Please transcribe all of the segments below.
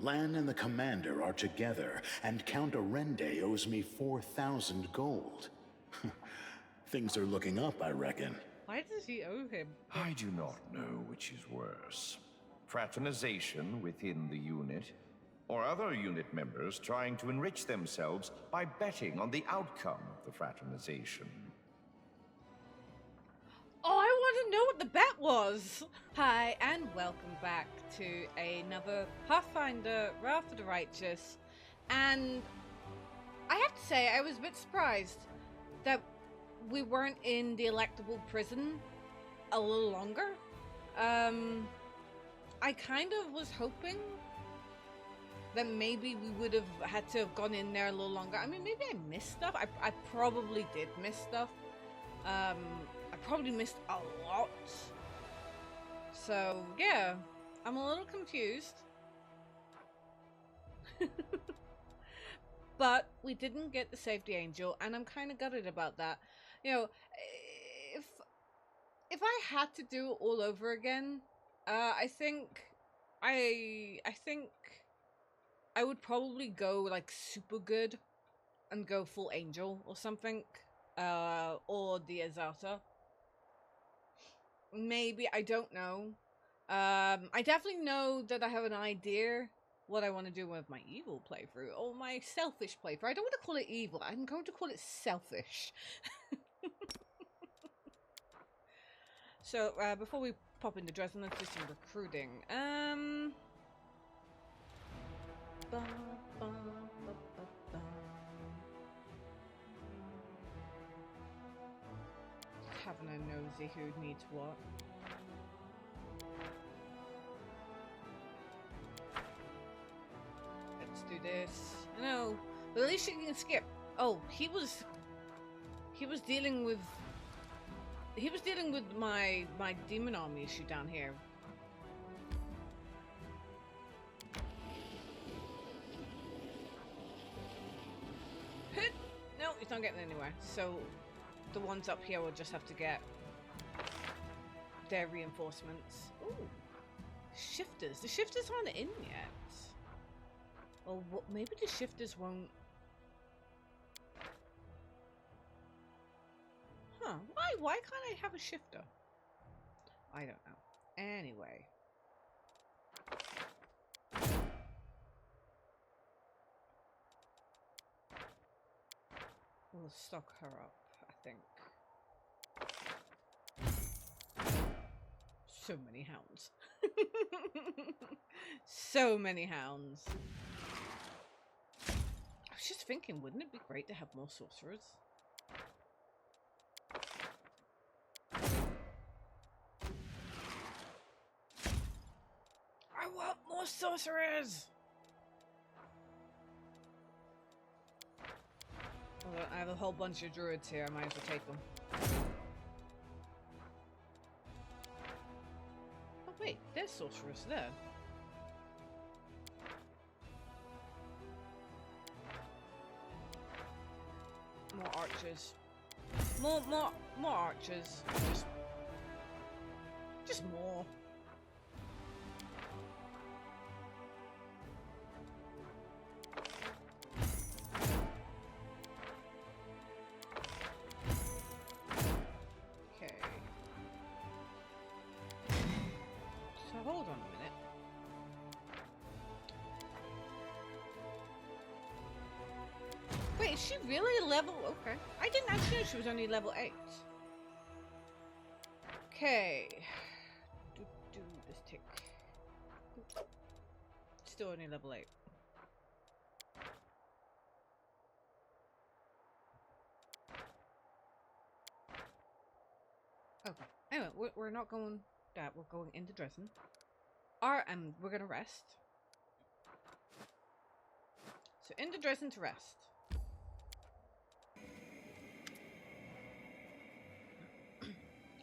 Lan and the commander are together, and Count Arende owes me 4,000 gold. Things are looking up, I reckon. Why does he owe him? I do not know which is worse. Fraternization within the unit, or other unit members trying to enrich themselves by betting on the outcome of the fraternization. Oh, I want to know what the bet was! Hi, and welcome back to another Pathfinder Wrath of the Righteous. And I have to say, I was a bit surprised that we weren't in the Electable prison a little longer. I kind of was hoping that maybe we would have had to have gone in there a little longer. I mean, maybe I missed stuff. I probably did miss stuff. I probably missed a lot. So, yeah. I'm a little confused. But we didn't get to save the angel, and I'm kind of gutted about that. You know, if I had to do it all over again, I think I would probably go like super good and go full angel or something, or the Azata. Maybe, I don't know. I definitely know that I have an idea what I want to do with my evil playthrough or my selfish playthrough. I don't want to call it evil. I'm going to call it selfish. So, before we pop into Drezen, let's do some recruiting. Having a nosy who needs what. Let's do this. No, but at least you can skip. Oh, he was dealing with my demon army issue down here. No, he's not getting anywhere. So the ones up here will just have to get their reinforcements. Ooh, shifters. The shifters aren't in yet. Oh, maybe the shifters won't. Huh? Why can't I have a shifter? I don't know. Anyway. We'll stock her up, I think. So many hounds. So many hounds. I was just thinking, wouldn't it be great to have more sorcerers? I want more sorcerers! Well, I have a whole bunch of druids here, I might as well take them. Oh wait, there's sorcerers there. More archers. More archers. Just more. Okay. So hold on a minute. Wait, is she really level? Okay. I didn't actually know she was only level 8. Okay. Do this tick. Still only level 8. Okay. Anyway, we're not going that. We're going into Drezen. And we're gonna rest. So into Drezen to rest.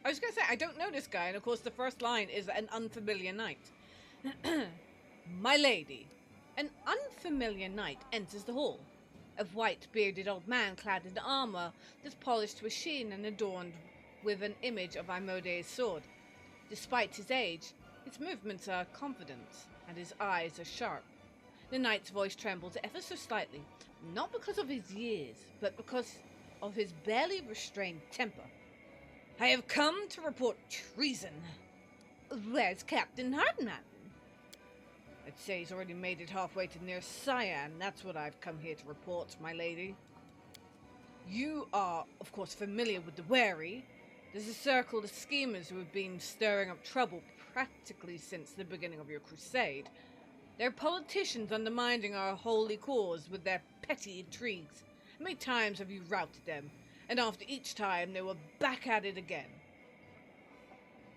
I was going to say, I don't know this guy, and of course the first line is an unfamiliar knight. My lady. An unfamiliar knight enters the hall. A white, bearded old man clad in armor that's polished with sheen and adorned with an image of Imode's sword. Despite his age, his movements are confident, and his eyes are sharp. The knight's voice trembled ever so slightly, not because of his years, but because of his barely restrained temper. I have come to report treason. Where's Captain Hartman? I'd say he's already made it halfway to near Cyan. That's what I've come here to report, my lady. You are, of course, familiar with the Wary. There's a circle of schemers who have been stirring up trouble practically since the beginning of your crusade. They're politicians undermining our holy cause with their petty intrigues. How many times have you routed them? And after each time, they were back at it again.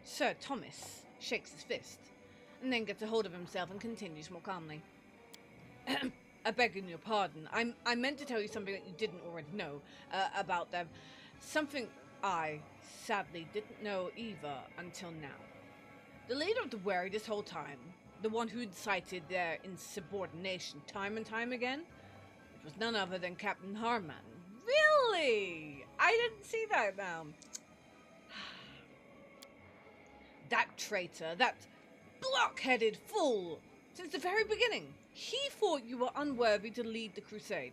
Sir Thomas shakes his fist, and then gets a hold of himself and continues more calmly. I beg your pardon. I meant to tell you something that you didn't already know about them. Something I, sadly, didn't know either until now. The leader of the Wary this whole time, the one who'd cited their insubordination time and time again, it was none other than Captain Harman. Really? I didn't see that now. That traitor, that block-headed fool, since the very beginning, he thought you were unworthy to lead the crusade.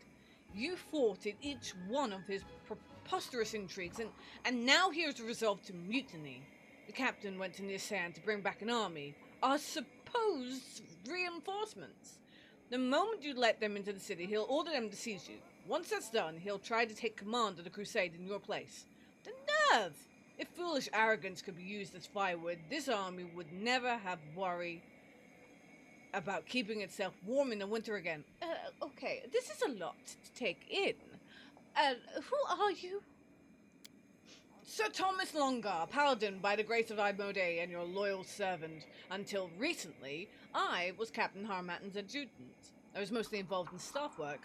You thwarted each one of his preposterous intrigues, and now here's the resolve to mutiny. The captain went to Nisan to bring back an army, our supposed reinforcements. The moment you let them into the city, he'll order them to seize you. Once that's done, he'll try to take command of the crusade in your place. The nerve! If foolish arrogance could be used as firewood, this army would never have worry about keeping itself warm in the winter again. Okay, this is a lot to take in. Who are you? Sir Thomas Longar, paladin by the grace of Imode and your loyal servant. Until recently, I was Captain Harmattan's adjutant. I was mostly involved in staff work.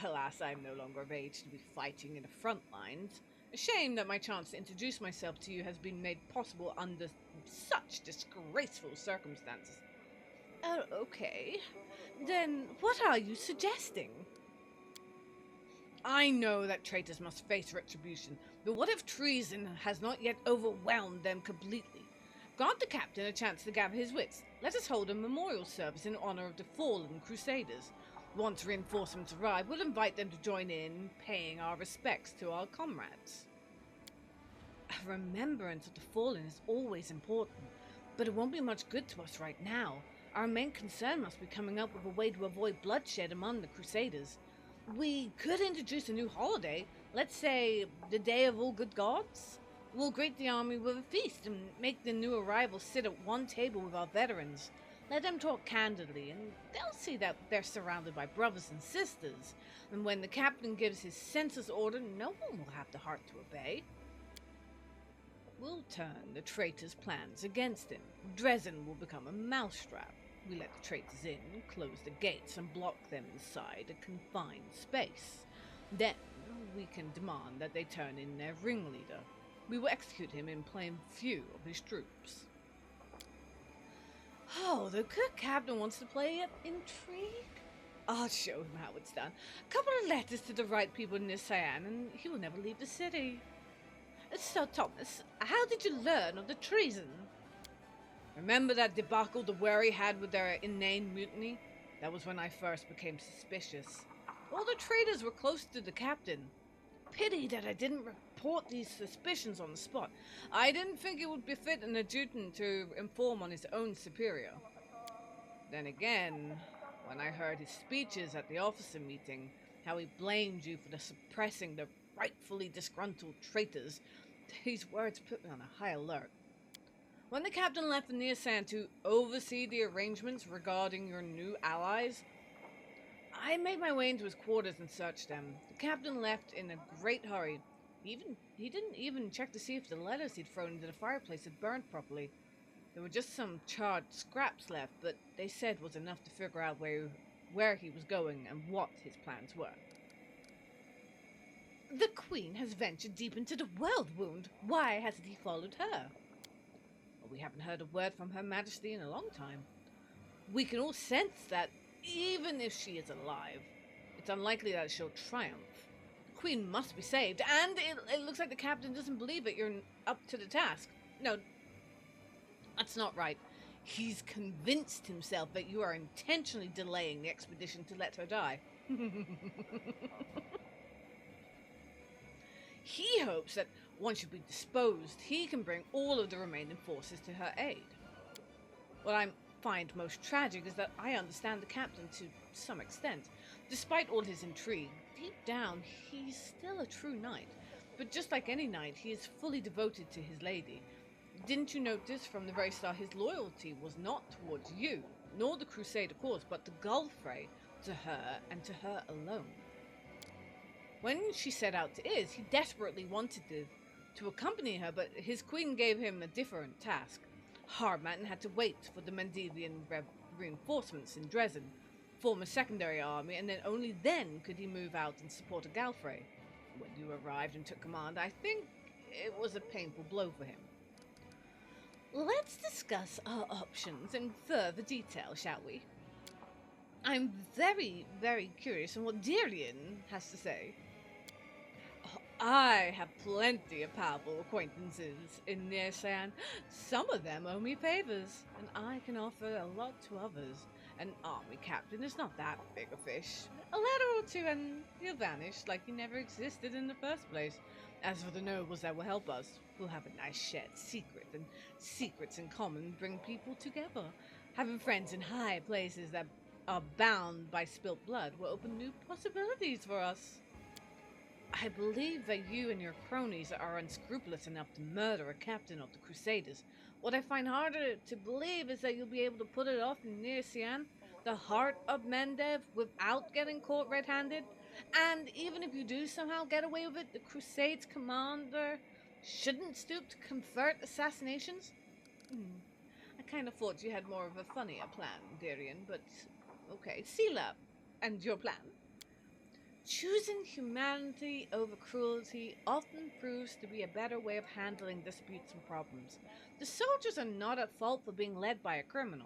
Alas, I am no longer of age to be fighting in the front lines. A shame that my chance to introduce myself to you has been made possible under such disgraceful circumstances. Oh, okay. Then what are you suggesting? I know that traitors must face retribution, but what if treason has not yet overwhelmed them completely? Grant the captain a chance to gather his wits. Let us hold a memorial service in honor of the fallen crusaders. Once reinforcements arrive, we'll invite them to join in, paying our respects to our comrades. A remembrance of the fallen is always important, but it won't be much good to us right now. Our main concern must be coming up with a way to avoid bloodshed among the crusaders. We could introduce a new holiday, let's say the Day of All Good Gods. We'll greet the army with a feast and make the new arrivals sit at one table with our veterans. Let them talk candidly, and they'll see that they're surrounded by brothers and sisters. And when the captain gives his census order, no one will have the heart to obey. We'll turn the traitors' plans against him. Drezen will become a mousetrap. We let the traitors in, close the gates, and block them inside a confined space. Then we can demand that they turn in their ringleader. We will execute him in plain view of his troops. Oh, the good captain wants to play at intrigue? I'll show him how it's done. A couple of letters to the right people in Nisan, and he will never leave the city. So, Thomas, how did you learn of the treason? Remember that debacle the Wary had with their inane mutiny? That was when I first became suspicious. All the traitors were close to the captain. Pity that I didn't report these suspicions on the spot. I didn't think it would befit an adjutant to inform on his own superior. Then again, when I heard his speeches at the officer meeting, how he blamed you for suppressing the rightfully disgruntled traitors, these words put me on a high alert. When the captain left for Nisan to oversee the arrangements regarding your new allies, I made my way into his quarters and searched them. The captain left in a great hurry. He didn't even check to see if the letters he'd thrown into the fireplace had burned properly. There were just some charred scraps left, but they said was enough to figure out where he was going and what his plans were. The Queen has ventured deep into the world wound. Why hasn't he followed her? Well, we haven't heard a word from Her Majesty in a long time. We can all sense that even if she is alive, it's unlikely that she'll triumph. The Queen must be saved, and it looks like the captain doesn't believe that you're up to the task. No, that's not right. He's convinced himself that you are intentionally delaying the expedition to let her die. He hopes that once you've been disposed, he can bring all of the remaining forces to her aid. What I find most tragic is that I understand the captain to some extent. Despite all his intrigue, deep down, he's still a true knight. But just like any knight, he is fully devoted to his lady. Didn't you notice from the very start his loyalty was not towards you, nor the Crusader cause, but the Gulfray, to her and to her alone? When she set out to Iz, he desperately wanted to accompany her, but his queen gave him a different task. Harmattan had to wait for the Mendevian reinforcements in Drezen, form a secondary army, and then only then could he move out and support a Gallifrey. When you arrived and took command, I think it was a painful blow for him. Let's discuss our options in further detail, shall we? I'm very, very curious on what Dirian has to say. I have plenty of powerful acquaintances in Nearsan. Some of them owe me favors, and I can offer a lot to others. An army captain is not that big a fish. A letter or two and he'll vanish like he never existed in the first place. As for the nobles that will help us, we'll have a nice shared secret, and secrets in common bring people together. Having friends in high places that are bound by spilt blood will open new possibilities for us. I believe that you and your cronies are unscrupulous enough to murder a captain of the Crusaders. What I find harder to believe is that you'll be able to put it off in Nir Sian, the heart of Mendev, without getting caught red-handed. And even if you do somehow get away with it, the Crusades commander shouldn't stoop to convert assassinations? I kind of thought you had more of a funnier plan, Dirian, but okay. Sela, and your plan? Choosing humanity over cruelty often proves to be a better way of handling disputes and problems. The soldiers are not at fault for being led by a criminal.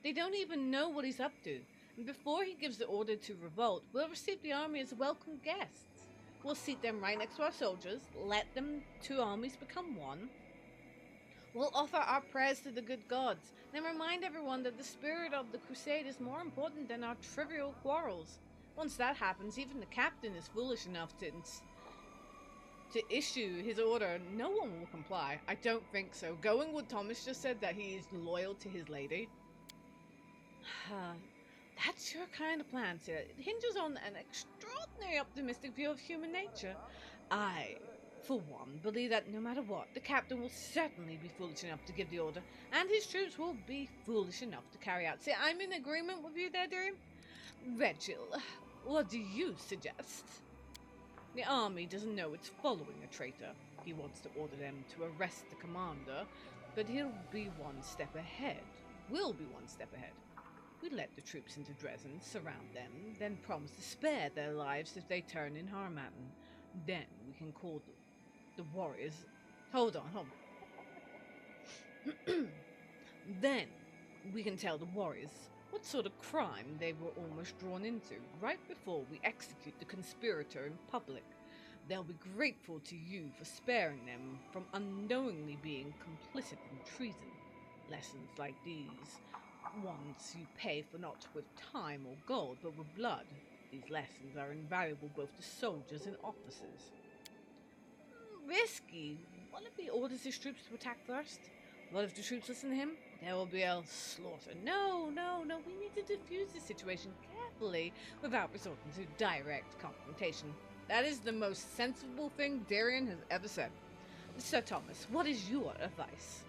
They don't even know what he's up to, and before he gives the order to revolt, we'll receive the army as welcome guests. We'll seat them right next to our soldiers, let them two armies become one. We'll offer our prayers to the good gods, then remind everyone that the spirit of the crusade is more important than our trivial quarrels. Once that happens, even the captain is foolish enough to issue his order. No one will comply. I don't think so. Going with Thomas just said that he is loyal to his lady. That's your kind of plan, sir. It hinges on an extraordinarily optimistic view of human nature. I, for one, believe that no matter what, the captain will certainly be foolish enough to give the order, and his troops will be foolish enough to carry out. See, I'm in agreement with you there, dear. Regil, what do you suggest? The army doesn't know it's following a traitor. He wants to order them to arrest the commander, but he'll be one step ahead. We'll be one step ahead. We let the troops into Drezen, surround them, then promise to spare their lives if they turn in Harmattan. Then we can call the warriors... Hold on. Then we can tell the warriors what sort of crime they were almost drawn into right before we execute the conspirator in public. They'll be grateful to you for sparing them from unknowingly being complicit in treason. Lessons like these, ones you pay for not with time or gold, but with blood. These lessons are invaluable both to soldiers and officers. Risky. What if he orders his troops to attack first? What if the troops listen to him? There will be a slaughter. No. We need to defuse the situation carefully without resorting to direct confrontation. That is the most sensible thing Darian has ever said. Sir Thomas, what is your advice?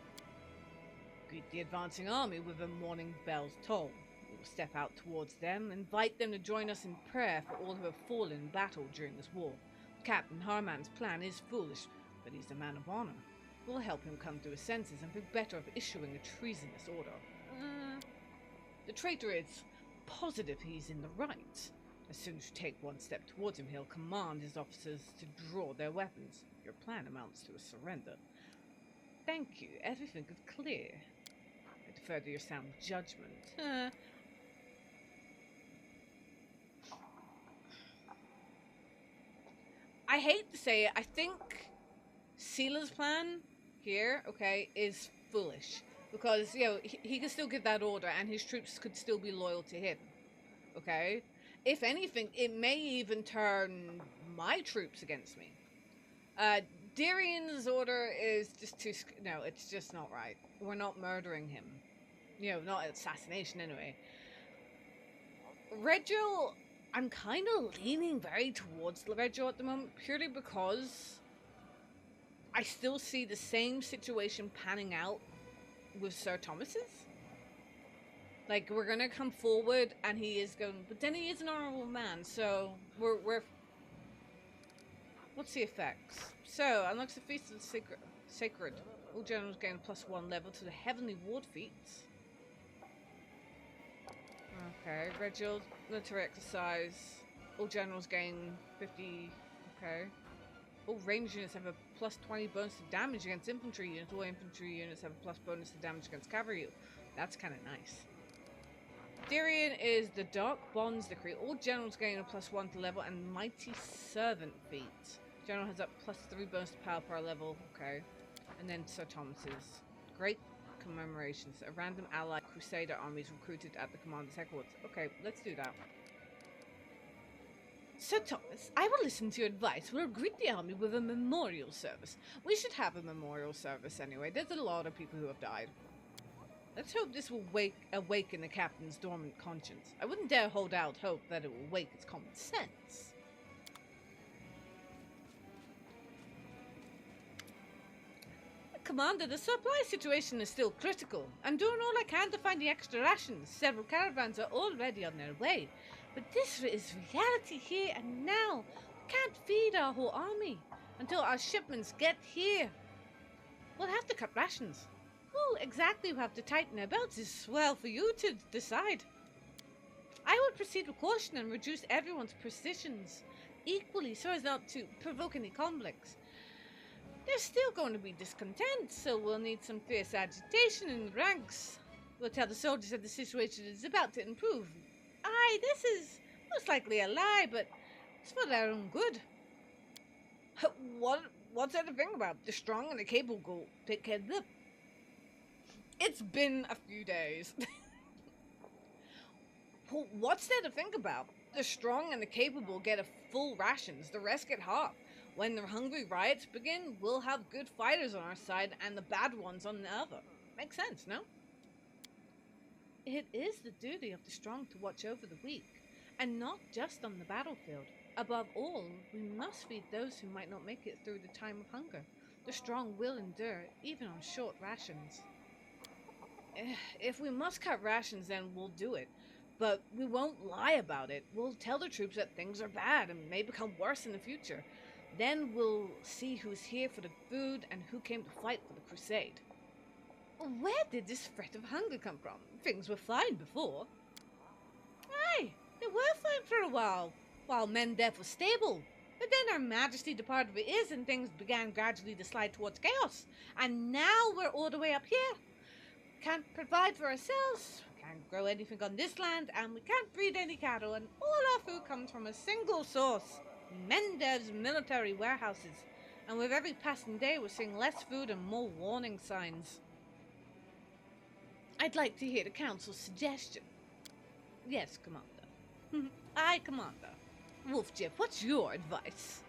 Greet the advancing army with a morning bell's toll. We will step out towards them, invite them to join us in prayer for all who have fallen in battle during this war. Captain Harman's plan is foolish, but he's a man of honor. We'll help him come to his senses and think better of issuing a treasonous order. The traitor is positive he's in the right. As soon as you take one step towards him, he'll command his officers to draw their weapons. Your plan amounts to a surrender. Thank you. Everything is clear. I defer to your sound judgment. I hate to say it, I think Sela's plan here, okay, is foolish. Because, he can still give that order and his troops could still be loyal to him. Okay? If anything, it may even turn my troops against me. Darian's order is just too... No, it's just not right. We're not murdering him. Not assassination anyway. Regil, I'm kind of leaning very towards Regil at the moment, purely because I still see the same situation panning out with Sir Thomas's. Like, we're gonna come forward and he is going... But then he is an honorable man, so we're... What's the effects? So, unlocks the Feast of the Sacred. All generals gain a +1 level to the Heavenly Ward feats. Okay, Reginald, military exercise. All generals gain 50. Okay. All range units have a +20 bonus to damage against infantry units. All infantry units have a + bonus to damage against cavalry. That's kind of nice. Darian is the Dark Bonds Decree. All generals gain a +1 to level and Mighty Servant feat. General has up +3 bonus to power per level. Okay. And then Sir Thomas's Great Commemorations. A random allied Crusader army is recruited at the commander's headquarters. Okay, let's do that. Sir Thomas, I will listen to your advice. We'll greet the army with a memorial service. We should have a memorial service anyway. There's a lot of people who have died. Let's hope this will awaken the captain's dormant conscience. I wouldn't dare hold out hope that it will wake its common sense. Commander, the supply situation is still critical. I'm doing all I can to find the extra rations. Several caravans are already on their way. But this is reality here and now. We can't feed our whole army until our shipments get here. We'll have to cut rations. Who exactly will have to tighten our belts is, well, for you to decide. I would proceed with caution and reduce everyone's precisions equally so as not to provoke any conflicts. There's still going to be discontent, so we'll need some fierce agitation in the ranks. We'll tell the soldiers that the situation is about to improve. Aye, this is most likely a lie, but it's for their own good. What's there to think about? The strong and the capable take care of them. It's been a few days. What's there to think about? The strong and the capable get a full rations, the rest get half. When the hungry riots begin, we'll have good fighters on our side and the bad ones on the other. Makes sense, no? It is the duty of the strong to watch over the weak, and not just on the battlefield. Above all, we must feed those who might not make it through the time of hunger. The strong will endure, even on short rations. If we must cut rations, then we'll do it. But we won't lie about it. We'll tell the troops that things are bad and may become worse in the future. Then we'll see who's here for the food and who came to fight for the crusade. Where did this threat of hunger come from? Things were fine before. Aye, they were fine for a while men death was stable. But then our majesty departed with ears and things began gradually to slide towards chaos. And now we're all the way up here. Can't provide for ourselves, can't grow anything on this land, and we can't breed any cattle, and all our food comes from a single source. Mendev's military warehouses, and with every passing day we're seeing less food and more warning signs. I'd like to hear the council's suggestion. Yes, Commander. Aye, Commander. Wolfjip, what's your advice?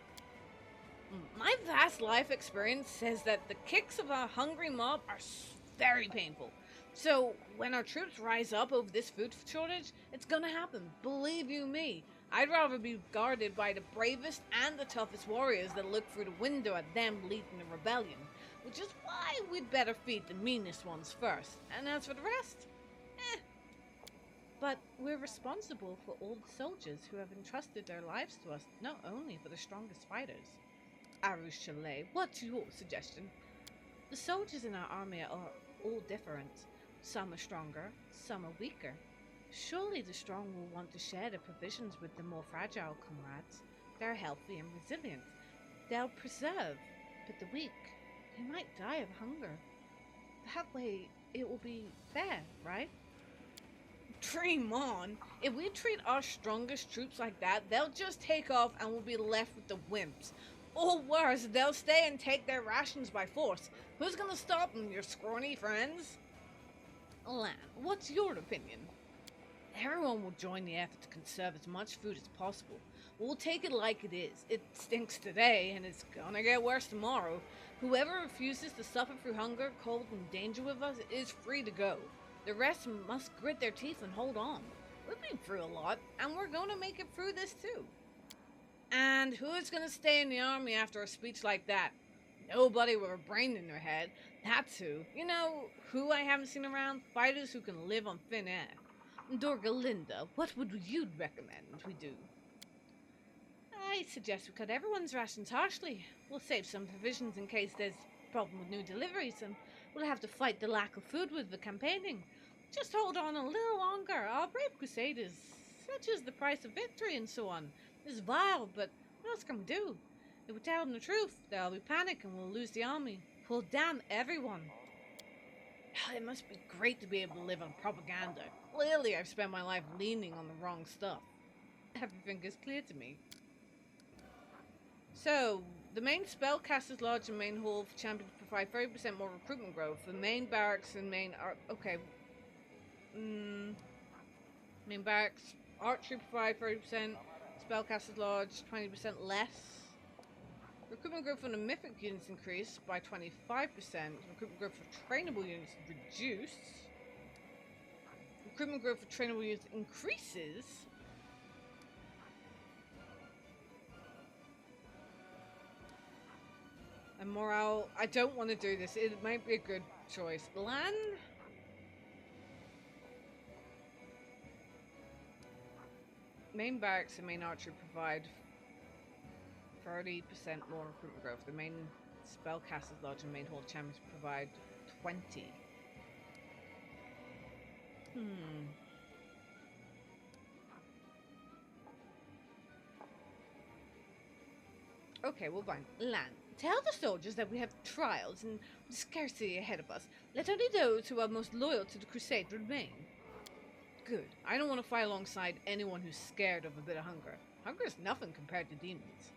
My vast life experience says that the kicks of a hungry mob are very painful. So when our troops rise up over this food shortage, it's gonna happen. Believe you me. I'd rather be guarded by the bravest and the toughest warriors that look through the window at them leading the rebellion, which is why we'd better feed the meanest ones first. And as for the rest, But we're responsible for all the soldiers who have entrusted their lives to us, not only for the strongest fighters. Arush Chalet, what's your suggestion? The soldiers in our army are all different. Some are stronger, some are weaker. Surely the strong will want to share their provisions with the more fragile comrades. They're healthy and resilient. They'll preserve, but the weak, they might die of hunger. That way, it will be fair, right? Dream on! If we treat our strongest troops like that, they'll just take off and we'll be left with the wimps. Or worse, they'll stay and take their rations by force. Who's gonna stop them, your scrawny friends? Lan, what's your opinion? Everyone will join the effort to conserve as much food as possible. We'll take it like it is. It stinks today, and it's gonna get worse tomorrow. Whoever refuses to suffer through hunger, cold, and danger with us is free to go. The rest must grit their teeth and hold on. We've been through a lot, and we're gonna make it through this too. And who's gonna stay in the army after a speech like that? Nobody with a brain in their head. That's who. You know who I haven't seen around? Fighters who can live on thin air. Dorgalinda, what would you recommend we do? I suggest we cut everyone's rations harshly. We'll save some provisions in case there's a problem with new deliveries, and we'll have to fight the lack of food with the campaigning. Just hold on a little longer. Our brave crusaders, such as the price of victory and so on, is vile, but what else can we do? If we tell them the truth, there'll be panic and we'll lose the army. We'll damn everyone. It must be great to be able to live on propaganda. Clearly, I've spent my life leaning on the wrong stuff. Everything is clear to me. So, the main spellcasters lodge and main hall for champions provide 30% more recruitment growth. The main barracks and main okay. Main barracks, archery provide 30%. Spellcasters lodge 20% less. Recruitment growth on the mythic units increased by 25%. Recruitment growth for trainable units reduced. Recruitment growth for trainable units increases. And morale, I don't want to do this. It might be a good choice. Lan? Main barracks and main archery provide 30% more recruitment growth. The main spellcasters lodge and main hall champions provide 20. Okay, we'll find Lan. Tell the soldiers that we have trials and scarcity ahead of us. Let only those who are most loyal to the crusade remain. Good. I don't want to fight alongside anyone who's scared of a bit of hunger. Hunger is nothing compared to demons.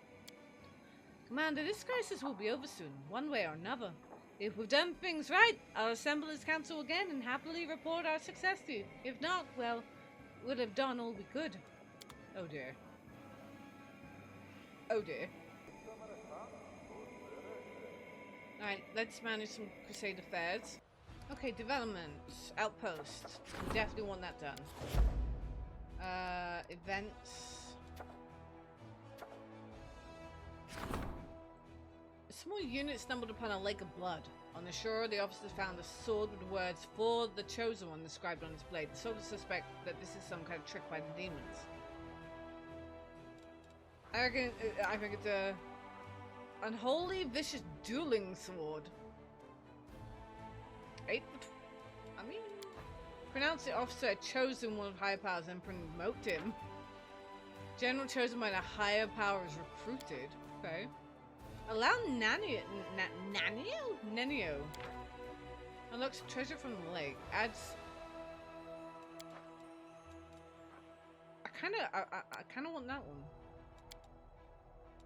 Commander, this crisis will be over soon, one way or another. If we've done things right, I'll assemble this council again and happily report our success to you. If not, well, we'll have done all we could. Oh dear. Oh dear. Alright, let's manage some crusade affairs. Okay, development. Outpost. We definitely want that done. Events. A small unit stumbled upon a lake of blood. On the shore, the officers found a sword with the words, "For the Chosen One," inscribed on its blade. The soldiers suspect that this is some kind of trick by the demons. I think it's a unholy, vicious dueling sword. Pronounce the officer a chosen one of higher powers and promote him. General chosen by the higher powers recruited. Okay. Allow Nanio. Unlocks treasure from the lake. Adds. I kind of want that one.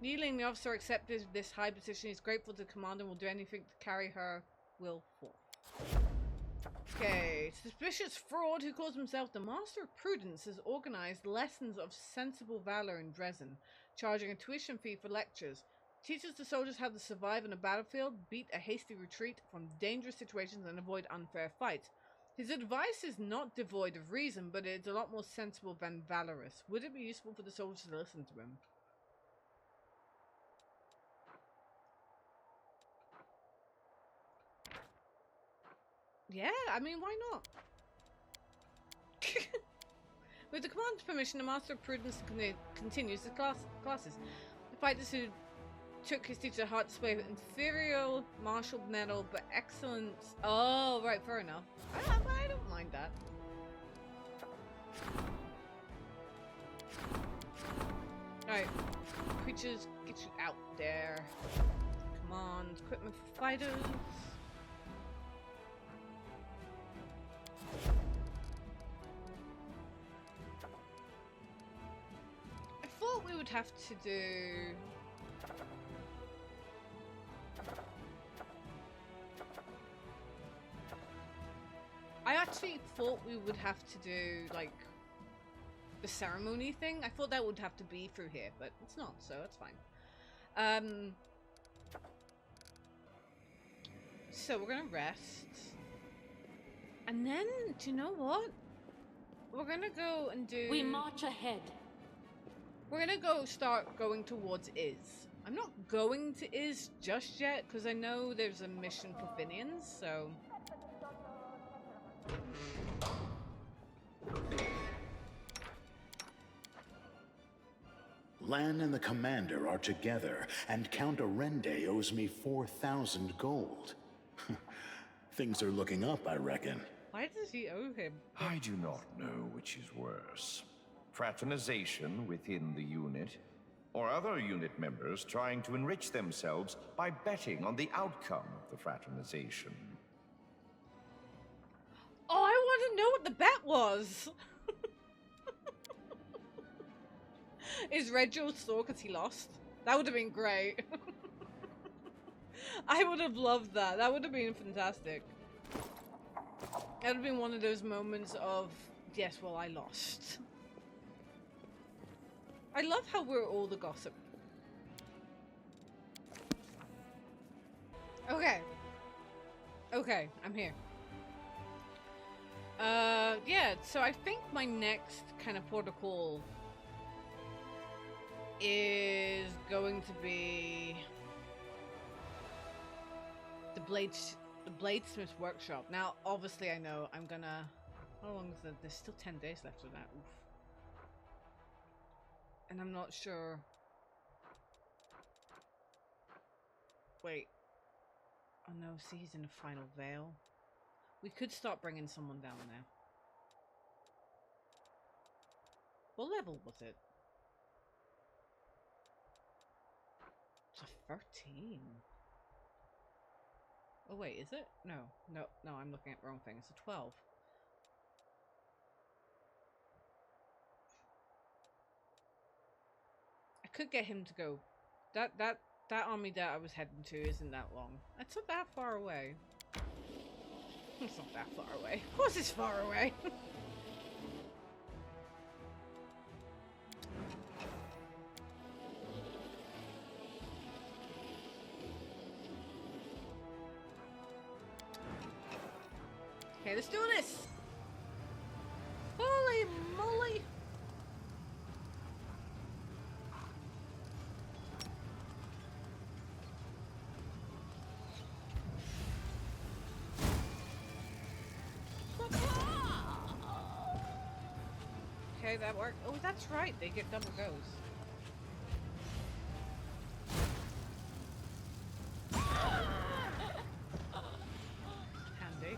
Kneeling, the officer accepted this high position. He's grateful to the commander and will do anything to carry her will forth. Okay, suspicious fraud who calls himself the Master of Prudence has organized lessons of sensible valor in Drezen, charging a tuition fee for lectures. Teaches the soldiers how to survive on a battlefield, beat a hasty retreat from dangerous situations, and avoid unfair fights. His advice is not devoid of reason, but it's a lot more sensible than valorous. Would it be useful for the soldiers to listen to him? Yeah, I mean, why not? With the commander's permission, the Master of Prudence continues his classes. The fighters who took his teacher to heart display of inferior martial medal, but excellence. Oh, right, fair enough. I don't mind that. Alright, creatures, get you out there. Command, equipment for fighters. I thought we would have to do... I actually thought we would have to do, like, the ceremony thing. I thought that would have to be through here, but it's not, so it's fine. So we're gonna rest. And then, do you know what? We're gonna go and do... We march ahead. We're gonna go start going towards Iz. I'm not going to Iz just yet, because I know there's a mission for Finians, so... Lan and the commander are together, and Count Arende owes me 4,000 gold. Things are looking up, I reckon. Why does he owe him? I do not know which is worse. Fraternization within the unit, or other unit members trying to enrich themselves by betting on the outcome of the fraternization. Oh, I want to know what the bet was! Is Reggio sore because he lost? That would have been great. I would have loved that. That would have been fantastic. That would have been one of those moments of, yes, well, I lost. I love how we're all the gossip. Okay. Okay, I'm here. Yeah, so I think my next kind of protocol is going to be the Bladesmith's workshop. Now, obviously, I know I'm gonna... How long is that? There's still 10 days left of that. Oof. And I'm not sure... Wait. Oh no, see, he's in the final veil. We could start bringing someone down there. What level was it? It's a 13. Oh wait, is it? No, I'm looking at the wrong thing. It's a 12. I could get him to go. That army that I was heading to isn't that long. It's not that far away. It's not that far away. Of course it's far away. Okay, let's do this! Holy moly! Okay, that worked. Oh, that's right, they get double goes. Handy.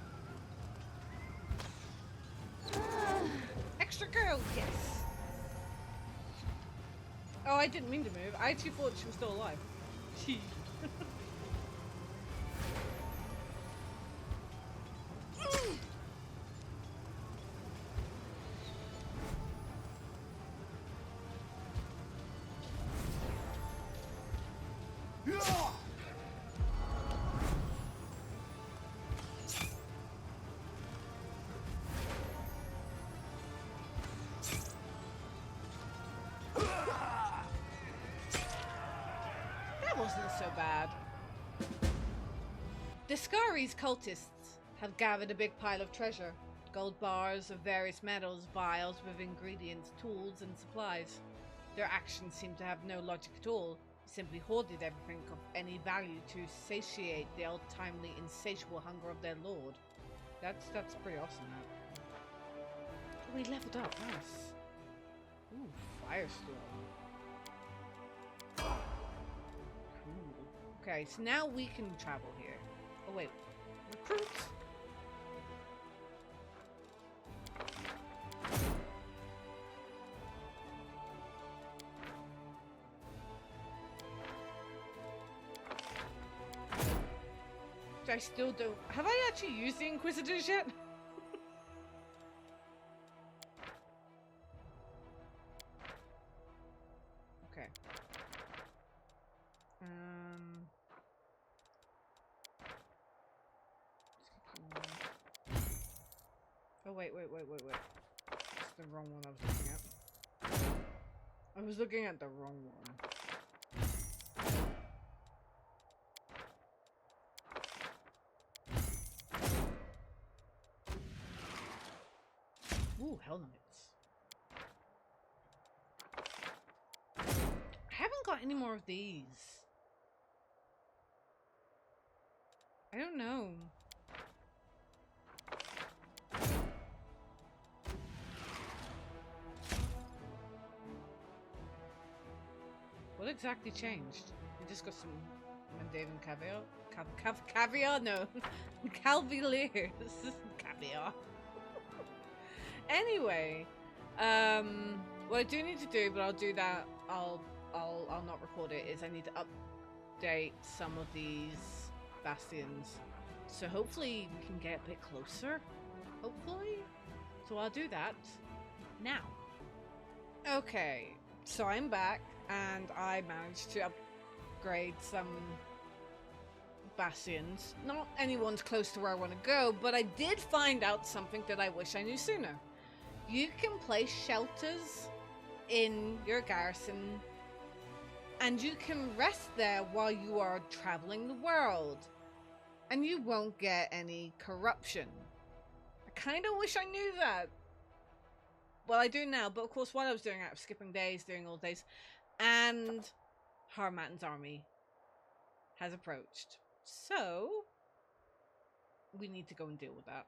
Extra go! Yes! Oh, I didn't mean to move. I actually thought she was still alive. Wasn't so bad. The Scari's cultists have gathered a big pile of treasure. Gold bars of various metals, vials with ingredients, tools and supplies. Their actions seem to have no logic at all. They simply hoarded everything of any value to satiate the ultimately insatiable hunger of their lord. That's pretty awesome, that. Oh, we leveled up, nice. Ooh, Firestorm. Okay, so now we can travel here. Oh wait, recruits? I still don't... Have I actually used the Inquisitors yet? Okay. wait. It's the wrong one I was looking at. I was looking at the wrong one. Ooh, helmets. I haven't got any more of these. I don't know. What exactly changed? We just got some Mandavan caviar? Caviar? No. Calvaliers. Caviar. Anyway, what I do need to do, but I'll do that, I'll not record it, is I need to update some of these bastions. So hopefully we can get a bit closer. Hopefully. So I'll do that now. Okay, so I'm back and I managed to upgrade some bastions. Not anyone's close to where I want to go, but I did find out something that I wish I knew sooner. You can place shelters in your garrison and you can rest there while you are traveling the world and you won't get any corruption. I kind of wish I knew that. Well, I do now, but of course while I was doing it, I was skipping days, doing all days, and Harmattan's army has approached. So we need to go and deal with that.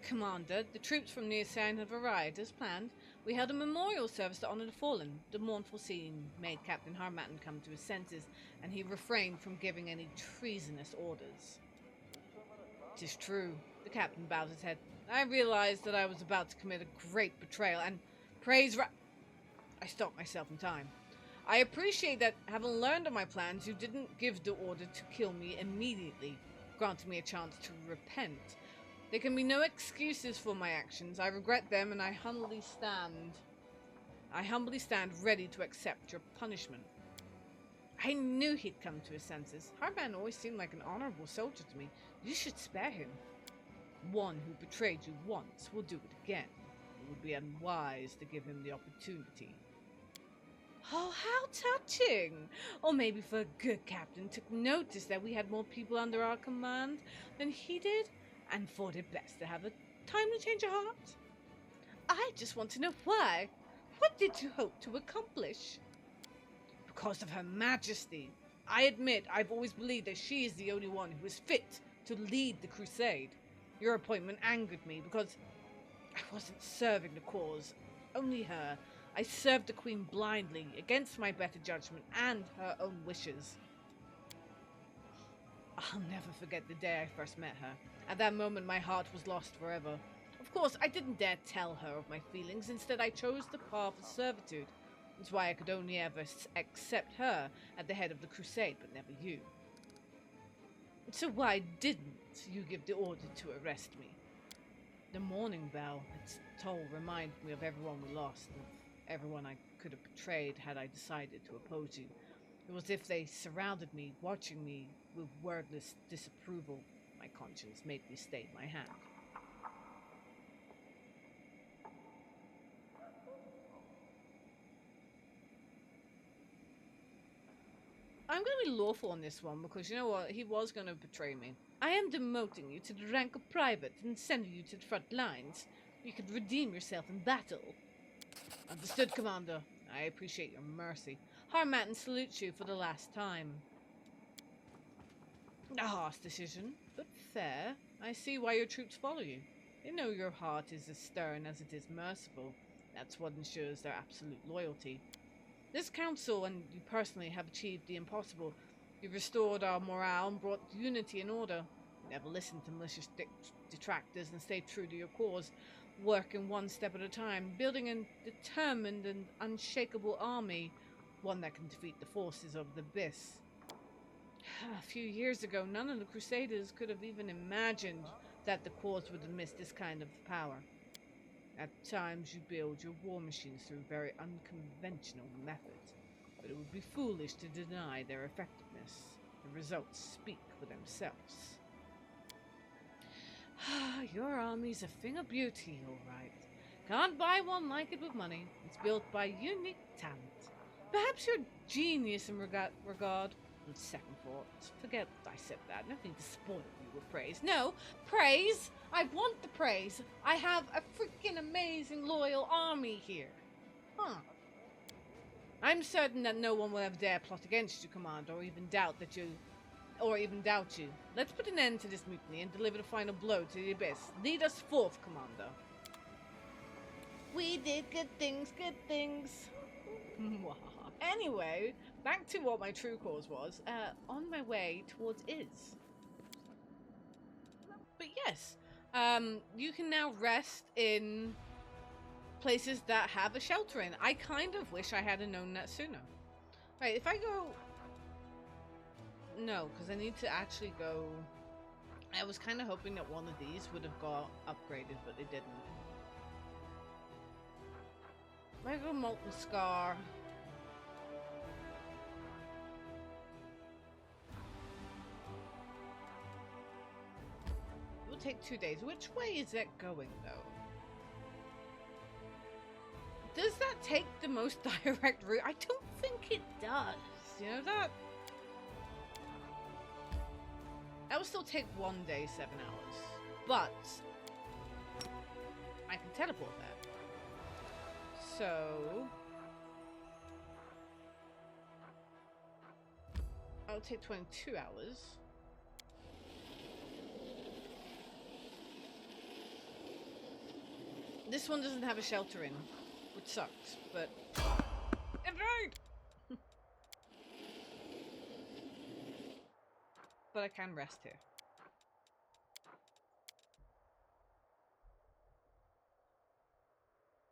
Commander, the troops from near Sian have arrived. As planned, we held a memorial service to honor the fallen. The mournful scene made Captain Harmattan come to his senses, and he refrained from giving any treasonous orders. "'Tis true," the captain bowed his head. "I realized that I was about to commit a great betrayal, and I stopped myself in time. I appreciate that, having learned of my plans, you didn't give the order to kill me immediately, granting me a chance to repent. There can be no excuses for my actions. I regret them, and I humbly stand ready to accept your punishment." I knew he'd come to his senses. Harmattan always seemed like an honorable soldier to me. You should spare him. One who betrayed you once will do it again. It would be unwise to give him the opportunity. Oh, how touching! Or maybe if a good captain took notice that we had more people under our command than he did, and thought it best to have a time to change of heart. I just want to know why. What did you hope to accomplish? Because of Her Majesty. I admit I've always believed that she is the only one who is fit to lead the crusade. Your appointment angered me because I wasn't serving the cause, only her. I served the Queen blindly, against my better judgment and her own wishes. I'll never forget the day I first met her. At that moment, my heart was lost forever. Of course, I didn't dare tell her of my feelings. Instead, I chose the path of servitude. That's why I could only ever accept her at the head of the crusade, but never you. So why didn't you give the order to arrest me? The mourning bell, its toll reminded me of everyone we lost, of everyone I could have betrayed had I decided to oppose you. It was as if they surrounded me, watching me with wordless disapproval. My conscience made me stay my hand. I'm going to be lawful on this one because you know what? He was going to betray me. I am demoting you to the rank of private and sending you to the front lines. You could redeem yourself in battle. Understood, Commander. I appreciate your mercy. Harmattan salutes you for the last time. A harsh decision, but fair. I see why your troops follow you. They know your heart is as stern as it is merciful. That's what ensures their absolute loyalty. This council and you personally have achieved the impossible. You've restored our morale and brought unity and order. You never listened to malicious detractors and stayed true to your cause, working one step at a time, building a determined and unshakable army, one that can defeat the forces of the abyss. A few years ago, none of the Crusaders could have even imagined that the cause would enlist this kind of power. At times you build your war machines through very unconventional methods, but it would be foolish to deny their effectiveness. The results speak for themselves. Your army's a thing of beauty, all right. Can't buy one like it with money. It's built by unique talent. Perhaps your genius in regard. On second thought, forget I said that. No need to spoil you with praise. No, praise! I want the praise. I have a freaking amazing loyal army here. Huh. I'm certain that no one will ever dare plot against you, Commander, or even doubt you. Let's put an end to this mutiny and deliver the final blow to the abyss. Lead us forth, Commander. We did good things, good things. Anyway, back to what my true cause was. On my way towards Iz. But yes, you can now rest in places that have a shelter in. I kind of wish I had known that sooner. Right, if I go... No, because I need to actually go... I was kind of hoping that one of these would have got upgraded, but they didn't. If I go Molten Scar... It will take 2 days. Which way is that going, though? Does that take the most direct route? I don't think it does. You know that? That will still take 1 day, 7 hours. But I can teleport there. So I'll take 22 hours. This one doesn't have a shelter in, which sucks, but it right. But I can rest here.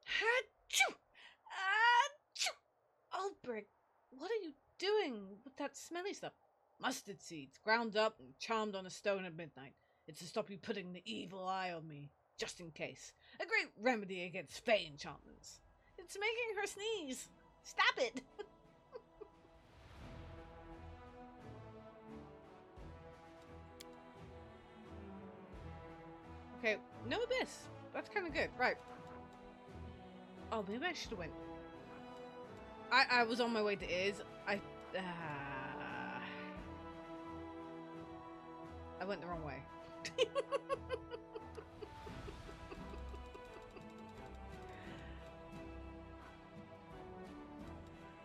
Achoo! Achoo! Albrecht, what are you doing with that smelly stuff? Mustard seeds, ground up and charmed on a stone at midnight. It's to stop you putting the evil eye on me, just in case. A great remedy against fey enchantments. It's making her sneeze. Stop it! Okay, no abyss. That's kind of good. Right. Oh, maybe I should have went. I was on my way to Iz. I went the wrong way.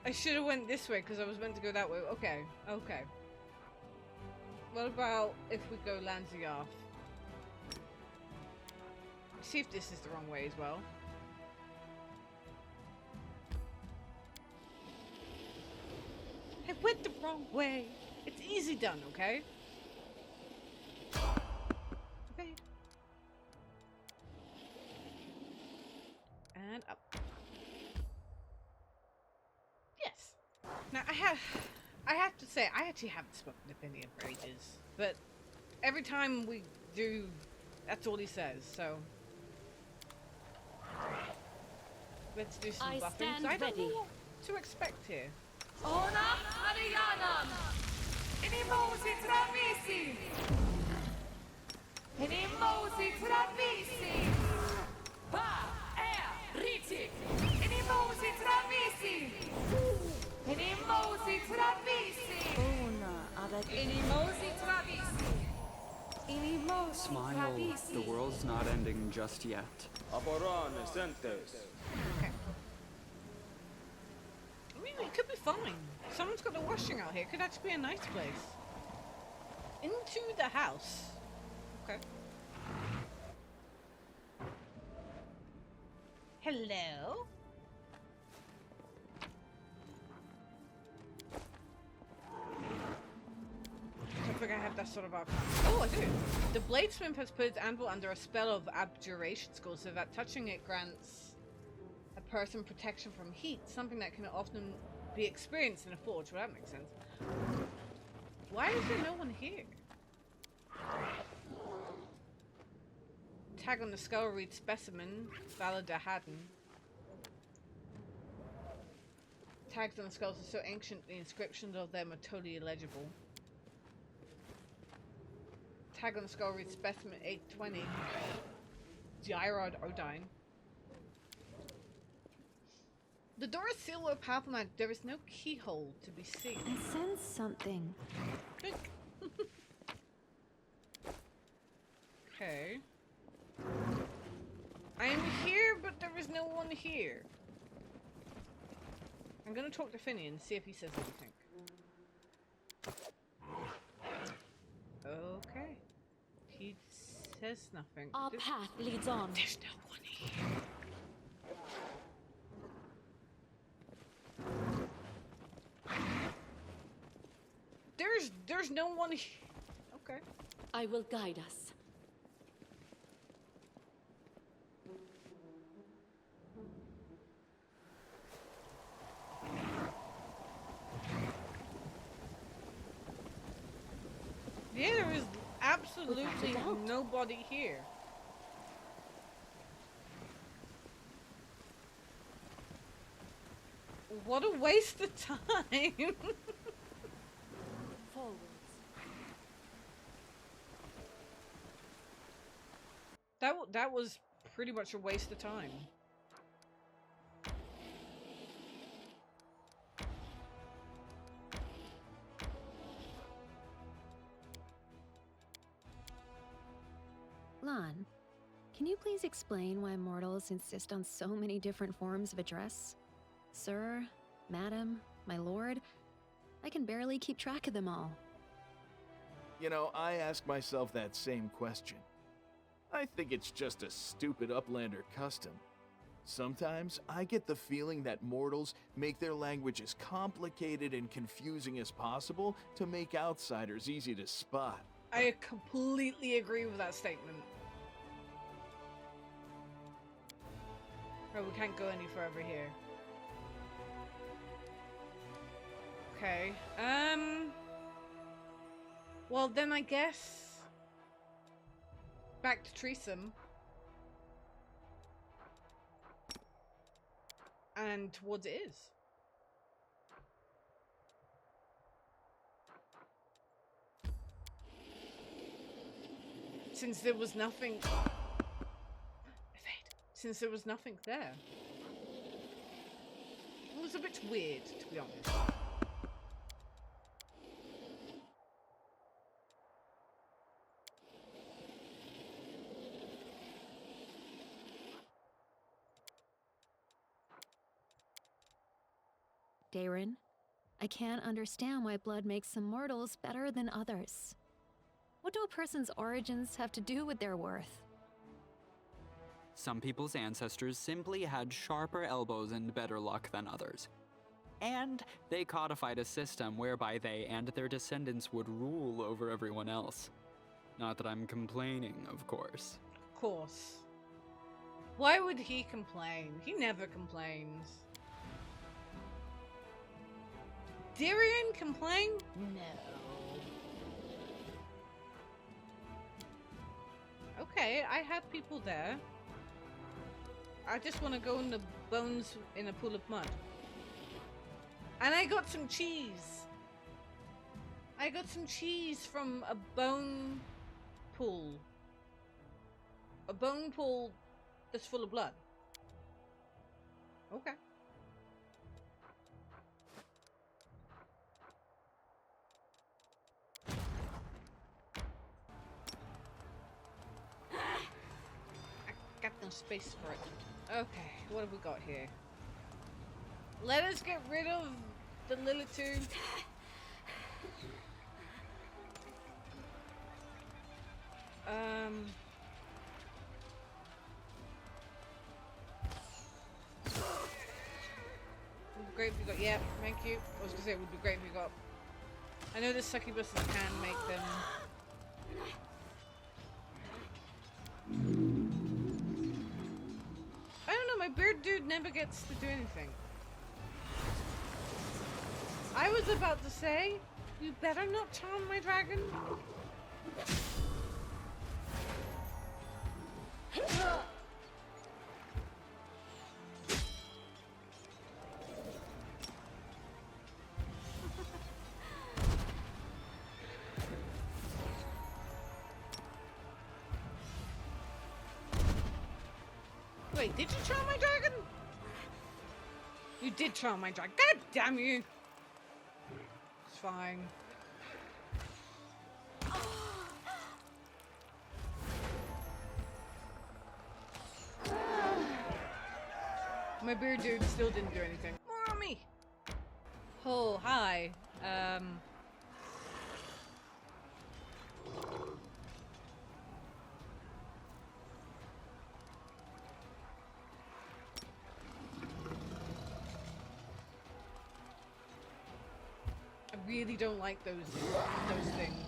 I should have went this way because I was meant to go that way. Okay, okay. What about if we go Lanzarth? See if this is the wrong way as well. I went the wrong way. It's easy done, okay? Okay. And up. Yes. Now I have to say I actually haven't spoken to Penny for ages, but every time we do, that's all he says. So let's do some buffing. So I don't know what to expect here. Ona Ariana Inimosi Travisi Inimosi Travisi Pa Air Riti Inimosi Travisi Inimosi Travisi Ona Ada Inimosi Travisi Inimosi Smile, the world's not ending just yet. Aporane Sentes. Okay. I mean, it could be fine. Someone's got the washing out here. Could actually be a nice place. Into the house. Okay. Hello? I don't think I have that sort of outcome. Oh, I do. The bladesmith has put its anvil under a spell of abjuration school so that touching it grants a person protection from heat, something that can often be experienced in a forge. Well, that makes sense. Why is there no one here? Tag on the skull reads specimen, Valada Haddon. Tags on the skulls are so ancient the inscriptions of them are totally illegible. Tag on the skull reads specimen 820. Gyrod Odine. The door is sealed with a powerful magic. There is no keyhole to be seen. I sense something. Okay. I am here, but there is no one here. I'm gonna talk to Finney and see if he says anything. Okay. He says nothing. Our path leads on. There's no one here. There's no one here. Okay. I will guide us. Yeah, there is absolutely Without a doubt. nobody here. What a waste of time. Forwards. That was pretty much a waste of time. Lan, can you please explain why mortals insist on so many different forms of address? Sir, madam, my lord? I can barely keep track of them all. You know, I ask myself that same question. I think it's just a stupid Uplander custom. Sometimes I get the feeling that mortals make their language as complicated and confusing as possible to make outsiders easy to spot. I completely agree with that statement. Oh, we can't go any further here. Okay. Well, then I guess back to Treason and towards it is. Since there was nothing. Since there was nothing there. It was a bit weird, to be honest. Darren, I can't understand why blood makes some mortals better than others. What do a person's origins have to do with their worth? Some people's ancestors simply had sharper elbows and better luck than others. And they codified a system whereby they and their descendants would rule over everyone else. Not that I'm complaining, of course. Of course. Why would he complain? He never complains. Darian complain? No. Okay, I have people there. I just want to go in the bones in a pool of mud. And I got some cheese. I got some cheese from a bone pool. A bone pool that's full of blood. Okay. I got no space for it. Okay, what have we got here? Let us get rid of the Lilitu. Would be great if we got. Yeah, thank you. I was gonna say it would be great if we got. I know the succubuses can make them. I don't know. My beard dude never gets to do anything. I was about to say, you better not charm my dragon. Wait, did you charm my dragon? You did charm my dragon. God damn you! It's fine. My beard dude still didn't do anything. More on me! Oh, hi. I really don't like those things.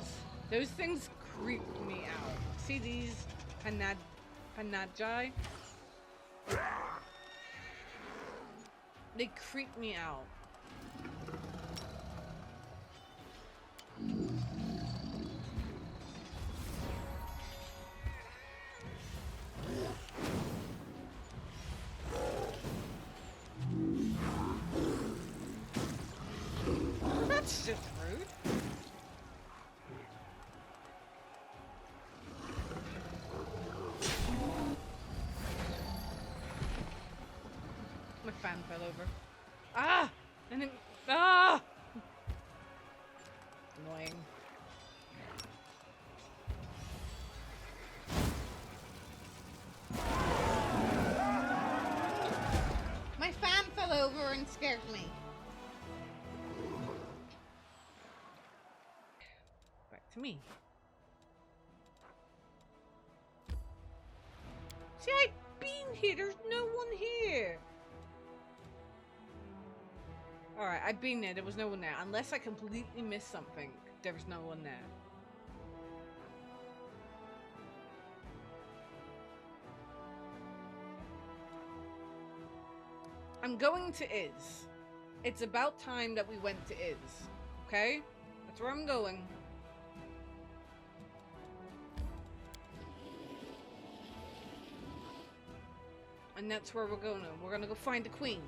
Those things creep me out. See these panagi? They creep me out. That's just rude. My fan fell over. Ah! And it... Ah! Annoying. My fan fell over and scared me. Back to me. See, I've been here. There's no one here. Alright, I've been there. There was no one there. Unless I completely missed something, there was no one there. I'm going to Iz. It's about time that we went to Iz. Okay? That's where I'm going. And that's where we're going. We're gonna go find the queen.